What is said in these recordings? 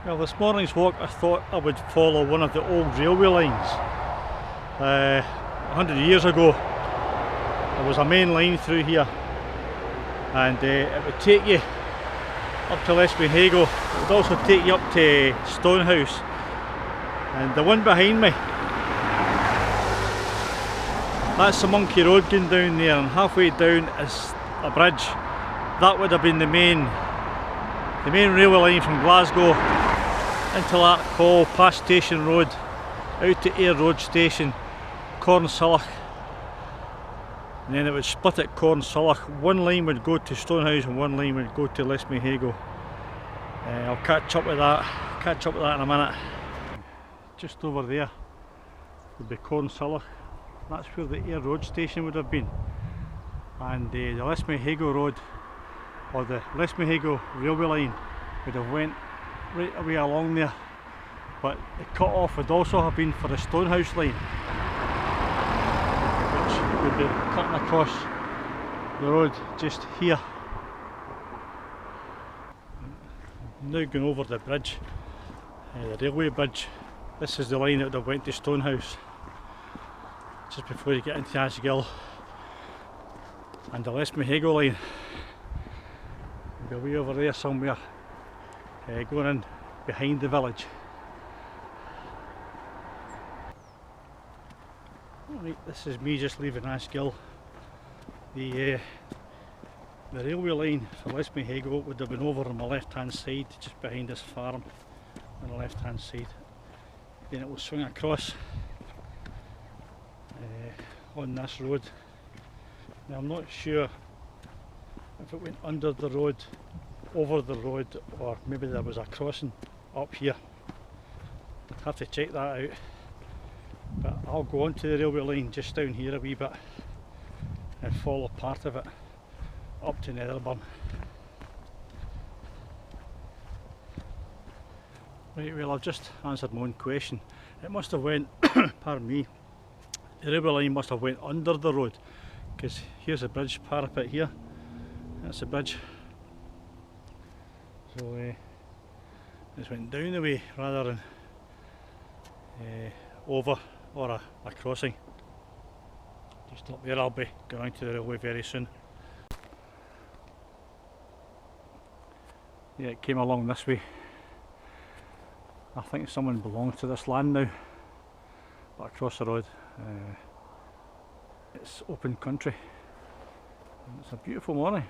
Well, this morning's walk I thought I would follow one of the old railway lines. 100 years ago there was a main line through here, and it would take you up to Lesmahago. It would also take you up to Stonehouse, and the one behind me, that's the Monkey Road going down there, and halfway down is a bridge. That would have been the main railway line from Glasgow into Larkhall, past Station Road, out to Ayr Road Station, Cornsulloch, and then it would split at Cornsulloch. One line would go to Stonehouse and one line would go to Lesmahago. I'll catch up with that in a minute. Just over there would be Cornsulloch. That's where the Ayr Road Station would have been, and the Lesmahago Road, or the Lesmahago railway line, would have went right away along there, but the cut off would also have been for the Stonehouse line, which would be cutting across the road just here. I'm now going over the bridge, the railway bridge. This is the line that would have went to Stonehouse, just before you get into Ashgill, and the Lesmahago line will be way over there somewhere, going in behind the village. Right, this is me just leaving Ashgill. The railway line for Lesmahago would have been over on my left hand side, just behind this farm on the left hand side. Then it will swing across on this road. Now I'm not sure if it went under the road, over the road, or maybe there was a crossing up here. I'd have to check that out, but I'll go onto the railway line just down here a wee bit and follow part of it up to Netherburn. Right, well, I've just answered my own question. It must have went, pardon me, the railway line must have went under the road, because here's a bridge parapet here, that's a bridge. So it's went down the way rather than over or a crossing. Just up there, I'll be going to the railway very soon. Yeah, it came along this way. I think someone belongs to this land now, but across the road it's open country, and it's a beautiful morning.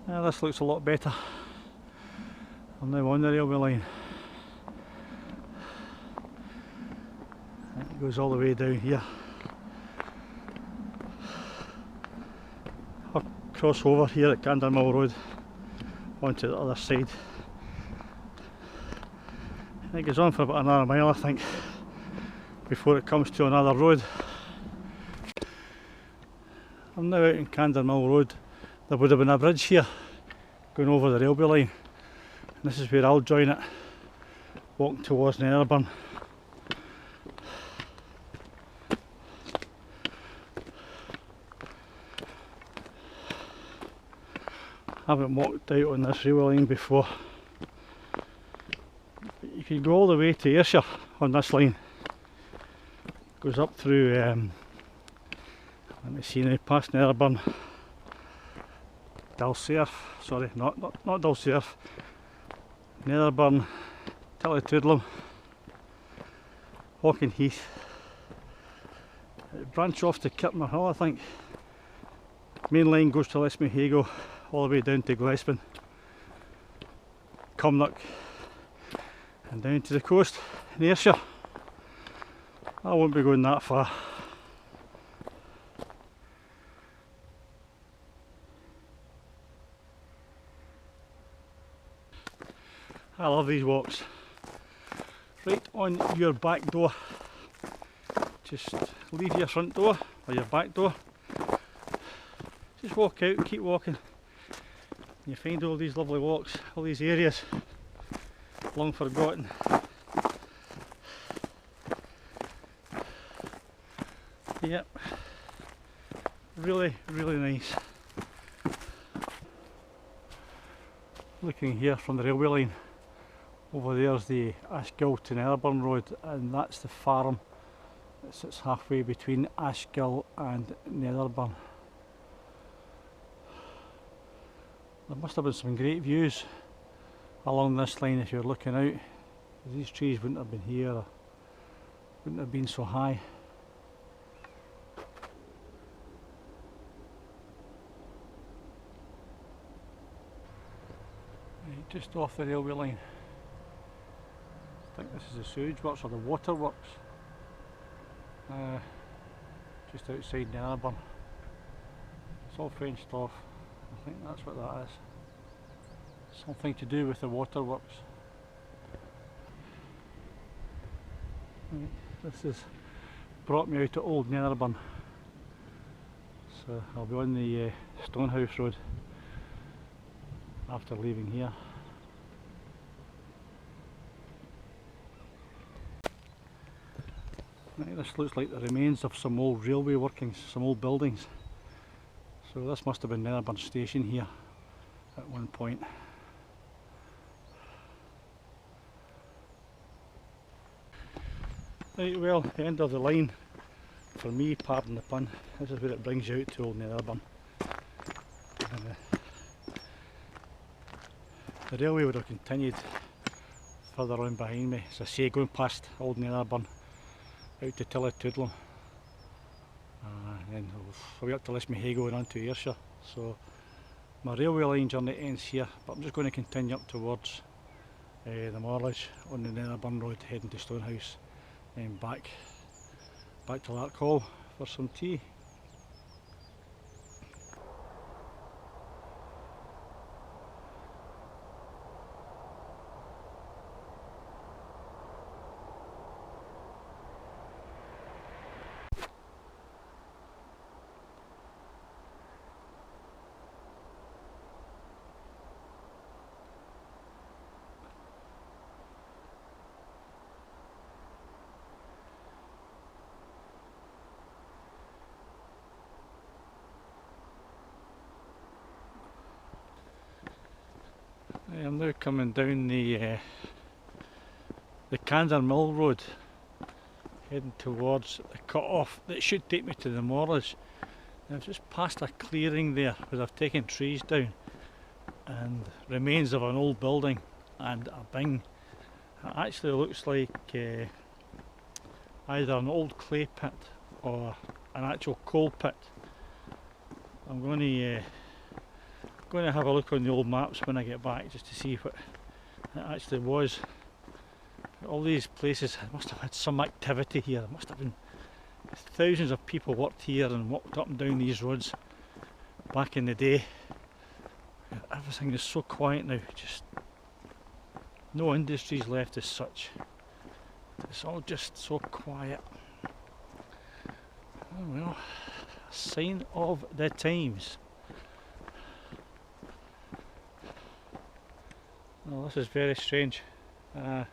Now this looks a lot better. I'm now on the railway line. It goes all the way down here. I'll cross over here at Gandermill Road onto the other side. It goes on for about another mile, I think, before it comes to another road. I'm now out in Gandermill Road. There would have been a bridge here going over the railway line, and this is where I'll join it, walking towards Netherburn. I haven't walked out on this railway line before. You can go all the way to Ayrshire on this line. It goes up through, let me see now, past Netherburn, Dalserf, sorry, not Dalserf, Netherburn, Tillytoodlem, Hawken Heath. It branches off to Kirtner Hill, I think. Main line goes to Lesmahago, all the way down to Glespin, Cumnock, and down to the coast in Ayrshire. I won't be going that far. I love these walks. Right on your back door. Just leave your front door or your back door. Just walk out, keep walking. You find all these lovely walks, all these areas long forgotten. Yep, really nice. Looking here from the railway line, over there's the Ashgill to Netherburn road, and that's the farm that sits halfway between Ashgill and Netherburn. There must have been some great views along this line if you're looking out. These trees wouldn't have been here, or wouldn't have been so high. Right, just off the railway line. I think this is the sewage works or the water works. Just outside Netherburn. It's all fenced off. I think that's what that is. Something to do with the waterworks. Right, this has brought me out to Old Netherburn. So I'll be on the Stonehouse Road after leaving here. Right, this looks like the remains of some old railway workings, some old buildings. So this must have been Netherburn Station here at one point. Right, well, the end of the line for me, pardon the pun. This is where it brings you out to Old Netherburn. The railway would have continued further on behind me, as I say, going past Old Netherburn out to Tillatoodlem, and then away up to Lismahago and on to Ayrshire. So my railway line journey ends here, but I'm just going to continue up towards the Morledge on the Netherburn Road, heading to Stonehouse, and back to Larkhall for some tea. I'm now coming down the Candor Mill Road, heading towards the cut-off that should take me to the Morledge. I've just passed a clearing there where I've taken trees down and remains of an old building and a bing. It actually looks like either an old clay pit or an actual coal pit. I'm going to have a look on the old maps when I get back just to see what it actually was. All these places must have had some activity here. There must have been thousands of people worked here and walked up and down these roads back in the day. Everything is so quiet now, just no industries left as such. It's all just so quiet. Oh well, a sign of the times. Well, this is very strange. I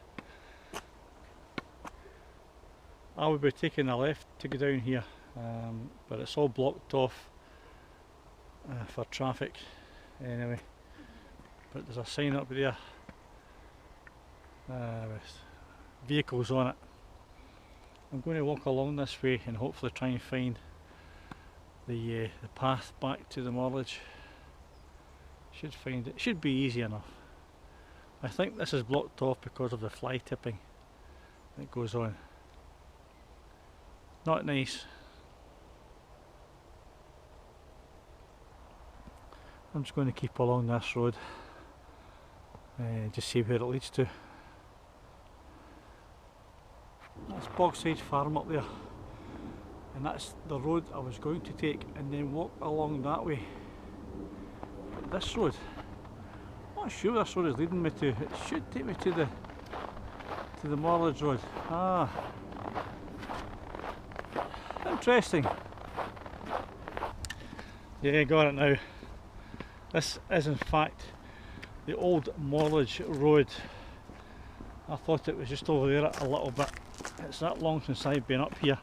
would be taking a left to go down here, but it's all blocked off for traffic anyway. But there's a sign up there with vehicles on it. I'm going to walk along this way and hopefully try and find the path back to the Morledge. Should find it. Should be easy enough. I think this is blocked off because of the fly tipping that goes on. Not nice. I'm just going to keep along this road and just see where it leads to. That's Bogside Farm up there, and that's the road I was going to take and then walk along that way. But this road, I'm not sure this road is leading me to. It should take me to the Morledge Road. Ah, interesting. Yeah, got it now. This is in fact the old Morledge Road. I thought it was just over there a little bit. It's that long since I've been up here.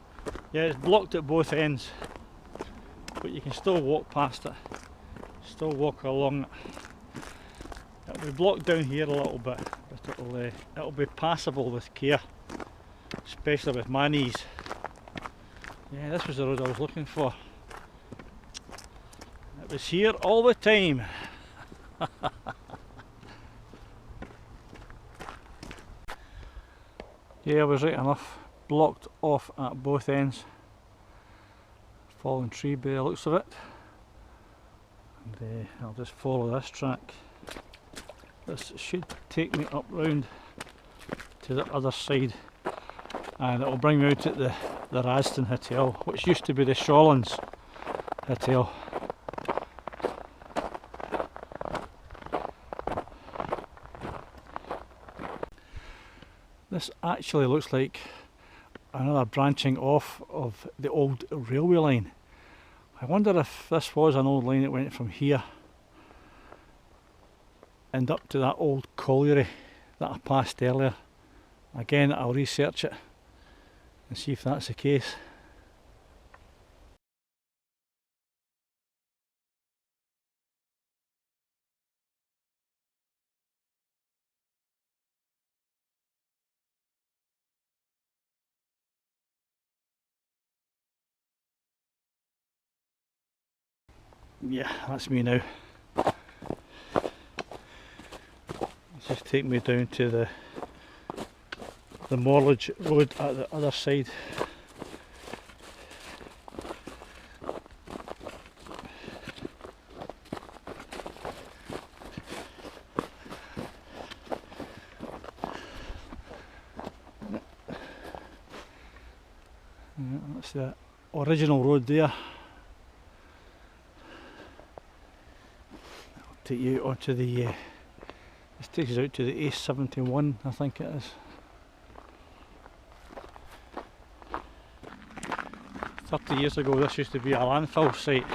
Yeah, it's blocked at both ends, but you can still walk past it, still walk along it. It'll be blocked down here a little bit, but it'll be passable with care, especially with my knees. Yeah, this was the road I was looking for. It was here all the time. Yeah, I was right enough. Blocked off at both ends. Fallen tree by the looks of it. And I'll just follow this track. This should take me up round to the other side, and it will bring me out at the Raston Hotel, which used to be the Shawlands Hotel. This actually looks like another branching off of the old railway line. I wonder if this was an old line that went from here and up to that old colliery that I passed earlier. Again, I'll research it and see if that's the case. Yeah, that's me now. Let's just take me down to the Morledge Road at the other side. Yeah, that's the original road there. Take you onto the this takes us out to the A71, I think it is. Years ago this used to be a landfill site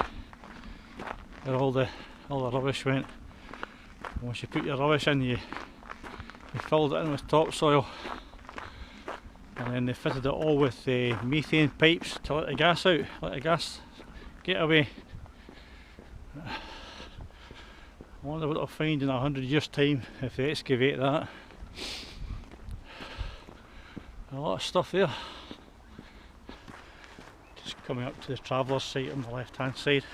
where all the rubbish went. Once you put your rubbish in, you filled it in with topsoil, and then they fitted it all with methane pipes to let the gas out, let the gas get away. I wonder what they'll find in 100 years' time if they excavate that. A lot of stuff there. Just coming up to the travellers' site on the left hand side,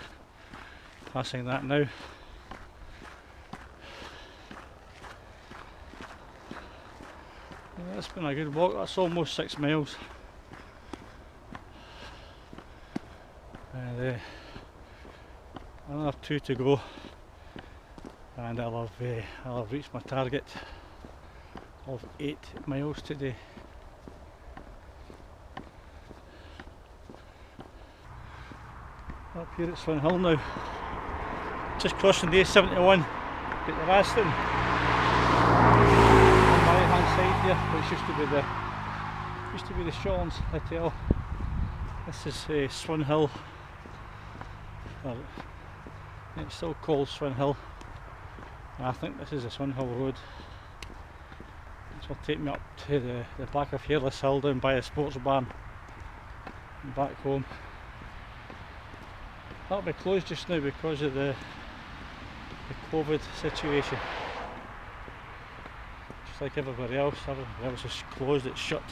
passing that now. Yeah, it's been a good walk. That's almost 6 miles. And another 2 to go, and I'll have reached my target of 8 miles today. Up here at Swin Hill now, just crossing the A71, get the Raston on my right hand side here, which used to be the Shawlands Hotel. This is Swin Hill. Well, it's still called Swin Hill. I think this is the Swin Hill Road. This will take me up to the back of Hairless Hill down by the sports barn and back home. That'll be closed just now because of the COVID situation. Just like everybody else is closed, it's shut.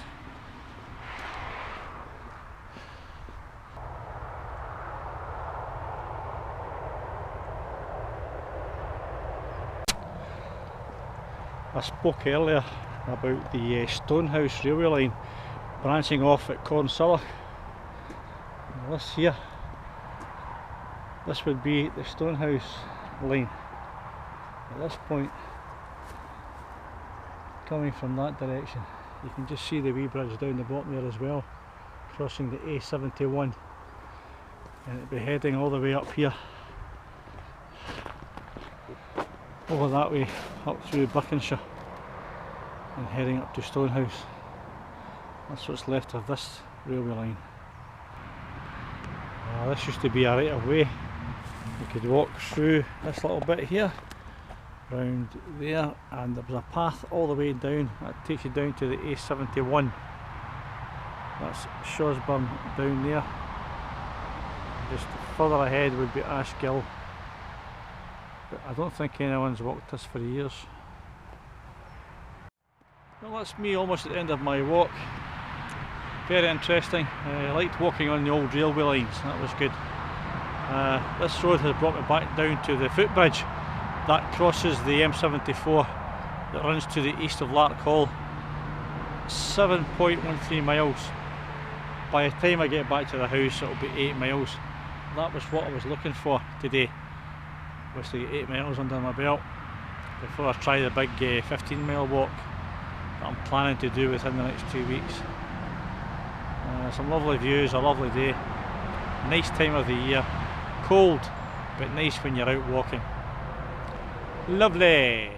I spoke earlier about the Stonehouse railway line branching off at Cornsulla. This here, this would be the Stonehouse line at this point, coming from that direction. You can just see the wee bridge down the bottom there as well, crossing the A71, and it'll be heading all the way up here, over that way, up through Buckinghamshire, and heading up to Stonehouse. That's what's left of this railway line. This used to be a right of way. You could walk through this little bit here, round there, and there was a path all the way down that takes you down to the A71. That's Shoresburn down there. Just further ahead would be Ashgill, but I don't think anyone's walked this for years. Well, that's me almost at the end of my walk. Very interesting. I liked walking on the old railway lines, that was good. This road has brought me back down to the footbridge that crosses the M74 that runs to the east of Larkhall. 7.13 miles. By the time I get back to the house it'll be 8 miles. That was what I was looking for today, was to get 8 miles under my belt before I try the big 15-mile walk that I'm planning to do within the next 2 weeks. Some lovely views, a lovely day, nice time of the year, cold but nice when you're out walking. Lovely!